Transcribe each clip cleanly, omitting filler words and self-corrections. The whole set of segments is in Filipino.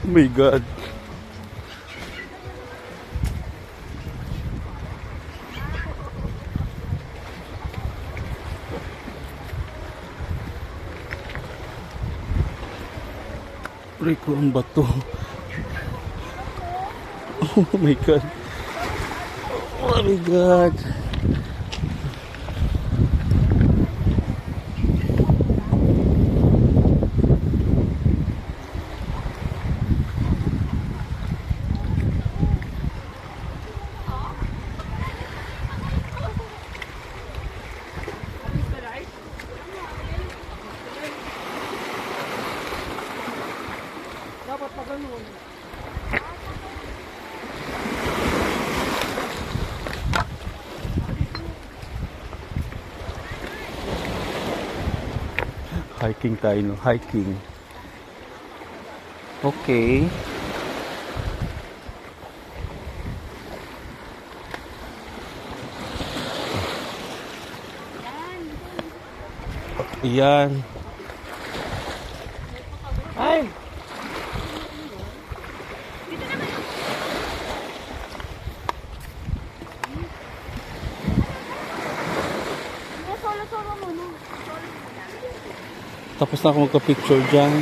my God. Rico, ang bato. Oh my God. Oh my God. Dapat pa ganun. Hiking tayo, no? Hiking. Okay. Yan. Ay! Solo-solo muna. Tapos na ako magka-picture dyan.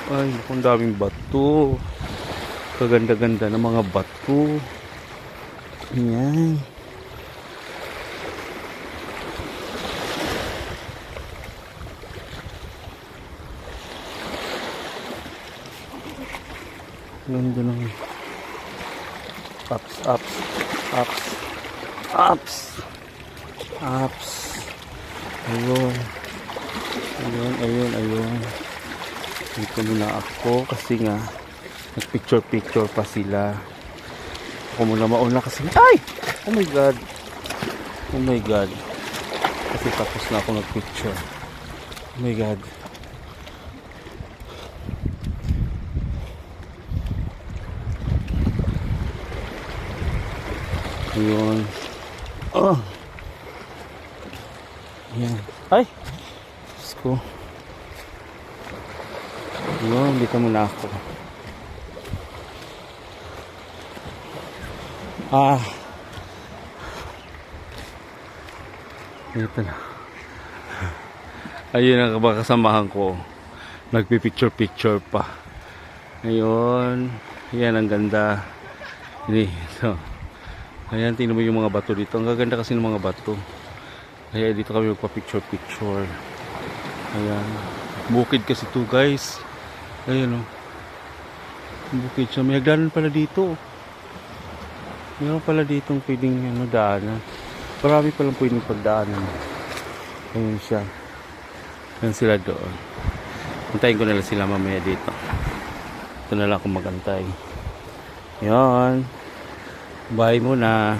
Ay, ang daming bato. Kaganda-ganda ng mga bato. Ayan. Ganda ng ups, ups, ups, ups, ups. Ayun. Ayun, ayun, ayun. Dito muna ako kasi nga nagpicture-picture pa sila. Ako muna mauna kasi ay! Oh my God. Oh my God. Kasi tapos na ako nagpicture. Oh my God. Ayun. Oh. Ayan. Ay! Diyos ko. Ayun, dito muna ako. Dito na. Ayun ang kasamahan ko. Nagpipicture-picture pa. Ayun. Ayan, ang ganda. Ini, so. Ayan, tingnan mo yung mga bato dito. Ang gaganda kasi ng mga bato. Kaya dito kami magpa-picture-picture. Ayan. Bukid kasi ito, guys. Ayan, oh. Bukid siya. May hagdanan pala dito. Meron pala ditong pwedeng daanan. Marami palang pwedeng pagdaanan. Ayan siya. Ayan sila doon. Antayin ko na lang sila mamaya dito. Ito na lang ako magantay. Ayan. Bye muna.